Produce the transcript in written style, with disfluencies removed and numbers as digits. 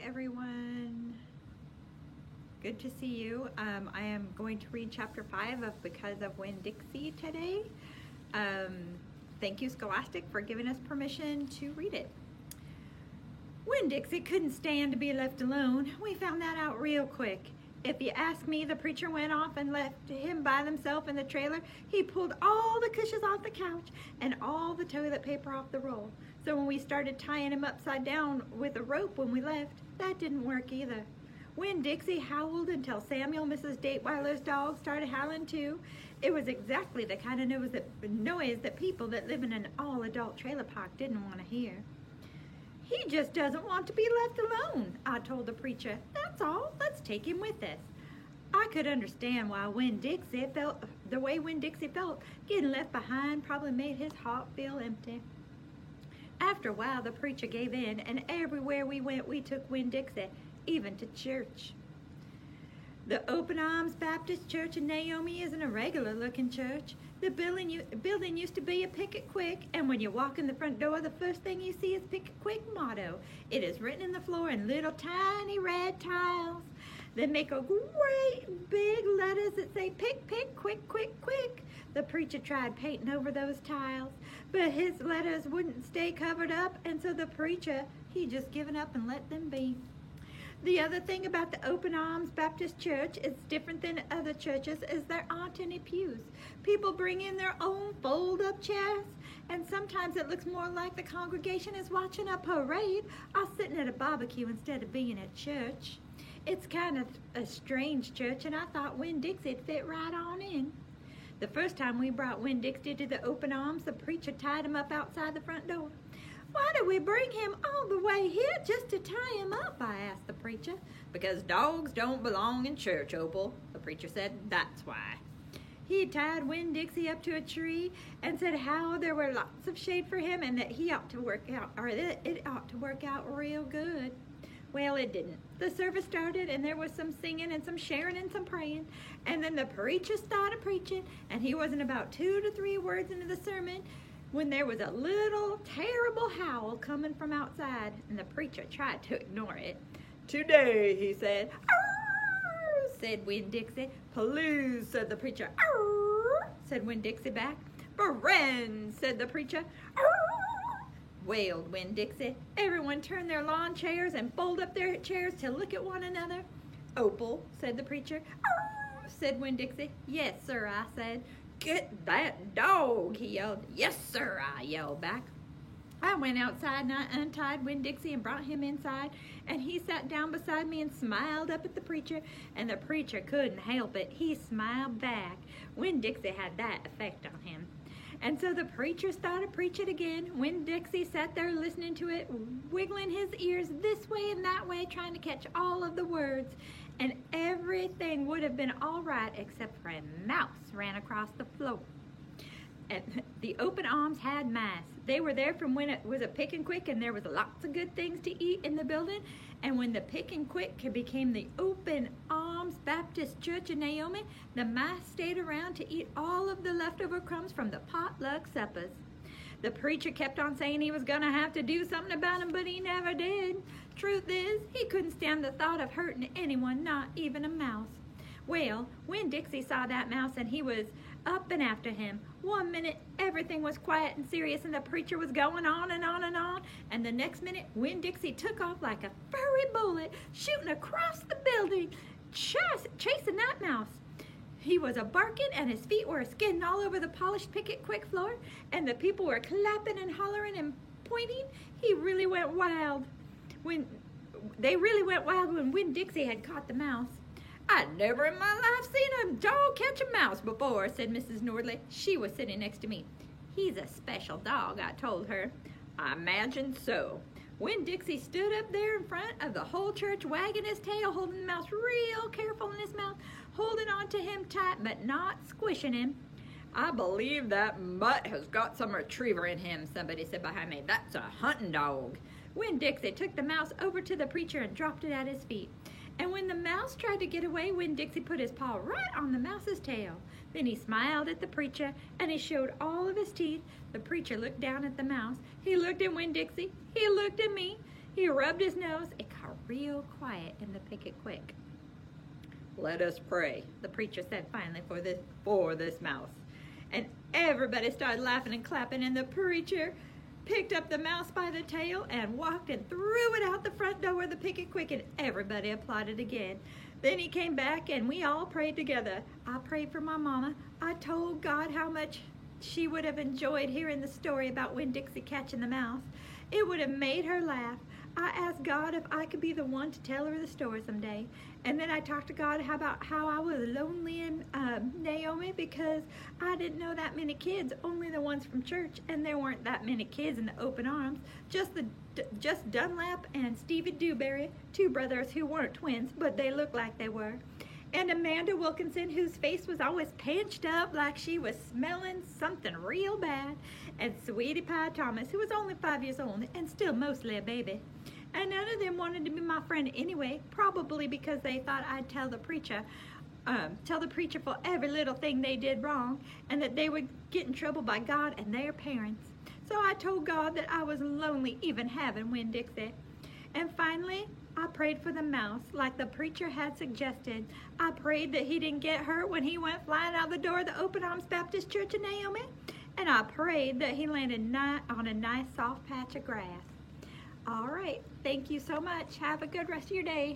everyone. Good to see you. I am going to read chapter 5 of Because of Winn-Dixie today. Thank you, Scholastic, for giving us permission to read it. Winn-Dixie couldn't stand to be left alone. We found that out real quick. If you ask me, the preacher went off and left him by himself in the trailer. He pulled all the cushions off the couch and all the toilet paper off the roll. So when we started tying him upside down with a rope when we left, that didn't work either. Winn-Dixie howled until Samuel, Mrs. Dateweiler's dog, started howling too. It was exactly the kind of noise that people that live in an all-adult trailer park didn't want to hear. He just doesn't want to be left alone, I told the preacher. That's all. Let's take him with us. I could understand why Winn-Dixie felt the way Winn-Dixie felt. Getting left behind probably made his heart feel empty. After a while, the preacher gave in, and everywhere we went, we took Winn-Dixie, even to church. The Open Arms Baptist Church in Naomi isn't a regular-looking church. The building used to be a Pick It Quick, and when you walk in the front door, the first thing you see is Pick It Quick motto. It is written in the floor in little tiny red tiles. They make a great big letters that say Pick, Pick, Quick, Quick, Quick. The preacher tried painting over those tiles, but his letters wouldn't stay covered up, and so the preacher, he just given up and let them be. The other thing about the Open Arms Baptist Church is different than other churches is there aren't any pews. People bring in their own fold-up chairs, and sometimes it looks more like the congregation is watching a parade or sitting at a barbecue instead of being at church. It's kind of a strange church, and I thought Winn-Dixie'd fit right on in. The first time we brought Winn-Dixie to the Open Arms, the preacher tied him up outside the front door. Why did we bring him all the way here just to tie him up? I asked the preacher. Because dogs don't belong in church, Opal, the preacher said. That's why. He tied Winn-Dixie up to a tree and said how there were lots of shade for him and that he ought to work out, or it ought to work out real good. Well, it didn't. The service started and there was some singing and some sharing and some praying. And then the preacher started preaching, and he wasn't about 2 to 3 words into the sermon when there was a little terrible howl coming from outside, and the preacher tried to ignore it. Today, he said. Arr, said Winn-Dixie. Please, said the preacher. Arr, said Winn-Dixie back. Beren, said the preacher. Arr, wailed Winn-Dixie. Everyone turned their lawn chairs and folded up their chairs to look at one another. Opal, said the preacher. Arr, said Winn-Dixie. Yes, sir, I said. Get that dog, he yelled. Yes, sir, I yelled back. I went outside and I untied Winn-Dixie and brought him inside, and he sat down beside me and smiled up at the preacher, and the preacher couldn't help it. He smiled back. Winn-Dixie had that effect on him. And so the preacher started preaching again. Winn-Dixie sat there listening to it, wiggling his ears this way and that way, trying to catch all of the words. And everything would have been all right except for a mouse ran across the floor. And the Open Arms had mice. They were there from when it was a Pick and Quick, and there was lots of good things to eat in the building. And when the Pick and Quick became the Open Arms Baptist Church in Naomi, the mice stayed around to eat all of the leftover crumbs from the potluck suppers. The preacher kept on saying he was going to have to do something about them, but he never did. Truth is, he couldn't stand the thought of hurting anyone, not even a mouse. Well, Winn-Dixie saw that mouse, and he was up and after him. One minute, everything was quiet and serious, and the preacher was going on and on and on. And the next minute, Winn-Dixie took off like a furry bullet, shooting across the building, chasing that mouse. He was a-barking, and his feet were skidding all over the polished Pick It Quick floor, and the people were clapping and hollering and pointing. He really went wild. They really went wild when Winn-Dixie had caught the mouse. I'd never in my life seen a dog catch a mouse before, said Mrs. Nordley. She was sitting next to me. He's a special dog, I told her. I imagine so. Winn-Dixie stood up there in front of the whole church, wagging his tail, holding the mouse real careful in his mouth, holding on to him tight, but not squishing him. I believe that mutt has got some retriever in him, somebody said behind me. That's a hunting dog. Winn-Dixie took the mouse over to the preacher and dropped it at his feet. And when the mouse tried to get away, Winn-Dixie put his paw right on the mouse's tail. Then he smiled at the preacher, and he showed all of his teeth. The preacher looked down at the mouse. He looked at Winn-Dixie. He looked at me. He rubbed his nose. It got real quiet in the Pick It Quick. "Let us pray," the preacher said finally, for this mouse. And everybody started laughing and clapping, and the preacher picked up the mouse by the tail and walked and threw it out the front door of the Pick It Quick, and everybody applauded again. Then he came back and we all prayed together. I prayed for my mama. I told God how much she would have enjoyed hearing the story about Winn-Dixie catching the mouse. It would have made her laugh. I asked God if I could be the one to tell her the story someday. And then I talked to God about how I was lonely in Naomi, because I didn't know that many kids, only the ones from church, and there weren't that many kids in the Open Arms, just Dunlap and Stevie Dewberry, two brothers who weren't twins, but they looked like they were. And Amanda Wilkinson, whose face was always pinched up like she was smelling something real bad. And Sweetie Pie Thomas, who was only 5 years old and still mostly a baby. And none of them wanted to be my friend anyway, probably because they thought I'd tell the preacher for every little thing they did wrong, and that they would get in trouble by God and their parents. So I told God that I was lonely even having Winn-Dixie. And finally, I prayed for the mouse, like the preacher had suggested. I prayed that he didn't get hurt when he went flying out the door of the Open Arms Baptist Church in Naomi. And I prayed that he landed on a nice soft patch of grass. All right, thank you so much. Have a good rest of your day.